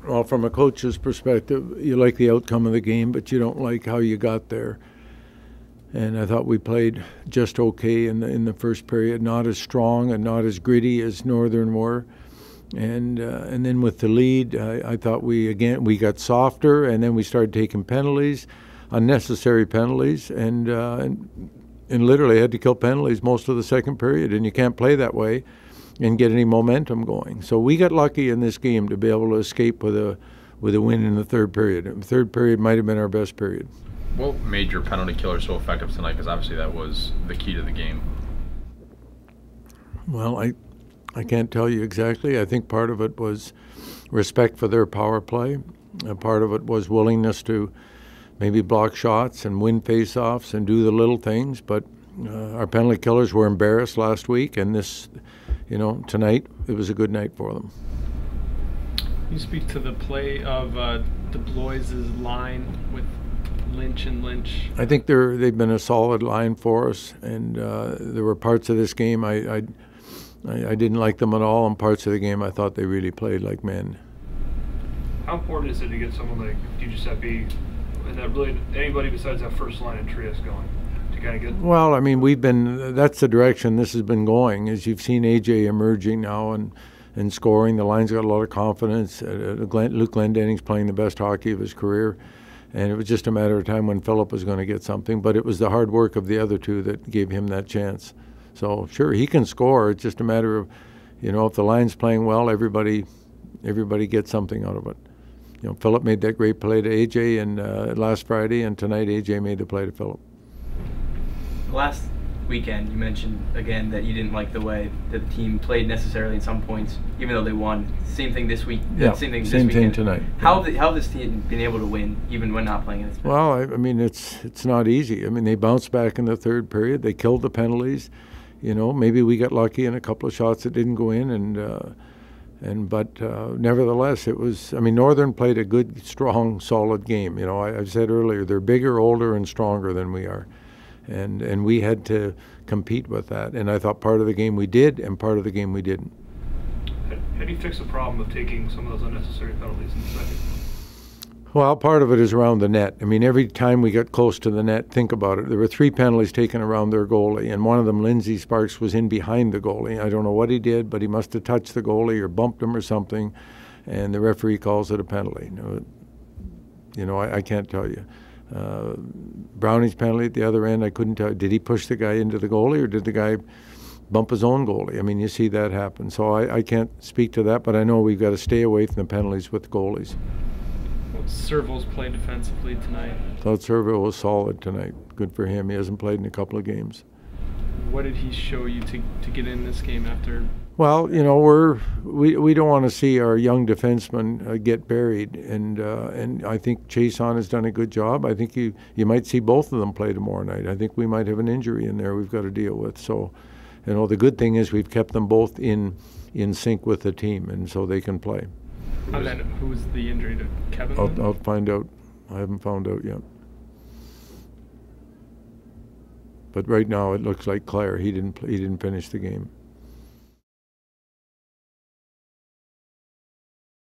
Well, from a coach's perspective, you like the outcome of the game, but you don't like how you got there. And I thought we played just okay in the first period, not as strong and not as gritty as Northern were. And then with the lead, I thought we got softer, and then we started taking penalties, unnecessary penalties, and literally had to kill penalties most of the second period. And you can't play that way and get any momentum going. So we got lucky in this game to be able to escape with a win in the third period. The third period might have been our best period. What made your penalty killer so effective tonight? Because obviously that was the key to the game. Well, I can't tell you exactly. I think part of it was respect for their power play. Part of it was willingness to maybe block shots and win face-offs and do the little things. But our penalty killers were embarrassed last week, and tonight it was a good night for them. You speak to the play of DeBlois' line with Lynch and Lynch. I think they've been a solid line for us, and there were parts of this game I didn't like them at all, and parts of the game I thought they really played like men. How important is it to get someone like DiGiuseppe and that really anybody besides that first line in Trias going to kind of get? Well, I mean, that's the direction this has been going. As you've seen AJ emerging now and scoring, the line's got a lot of confidence. Luke Glendenning's playing the best hockey of his career. And it was just a matter of time when Philip was going to get something. But it was the hard work of the other two that gave him that chance. So, sure, he can score. It's just a matter of, if the line's playing well, everybody gets something out of it. Philip made that great play to AJ last Friday, and tonight AJ made the play to Philip. Last weekend, you mentioned again that you didn't like the way that the team played necessarily at some points, even though they won. Same thing this week. Yeah, same thing tonight. How have this team been able to win even when not playing against? Well, I mean, it's not easy. I mean, they bounced back in the third period. They killed the penalties. Maybe we got lucky in a couple of shots that didn't go in, but nevertheless, it was. I mean, Northern played a good, strong, solid game. I've said earlier they're bigger, older, and stronger than we are. And we had to compete with that. And I thought part of the game we did, and part of the game we didn't. How do you fix the problem of taking some of those unnecessary penalties in the second? Well, part of it is around the net. I mean, every time we got close to the net, think about it. There were 3 penalties taken around their goalie, and one of them, Lindsey Sparks, was in behind the goalie. I don't know what he did, but he must have touched the goalie or bumped him or something, and the referee calls it a penalty. I can't tell you. Browning's penalty at the other end, I couldn't tell. Did he push the guy into the goalie, or did the guy bump his own goalie? I mean, you see that happen. So I can't speak to that, but I know we've got to stay away from the penalties with goalies. Servo's played defensively tonight. Thought Servo was solid tonight. Good for him. He hasn't played in a couple of games. What did he show you to get in this game after? Well, we don't want to see our young defensemen get buried, and I think Chason has done a good job. I think you might see both of them play tomorrow night. I think we might have an injury in there we've got to deal with. So, the good thing is we've kept them both in sync with the team, and so they can play. And then who's the injury to Kevin? I'll find out. I haven't found out yet. But right now it looks like Claire. He didn't finish the game.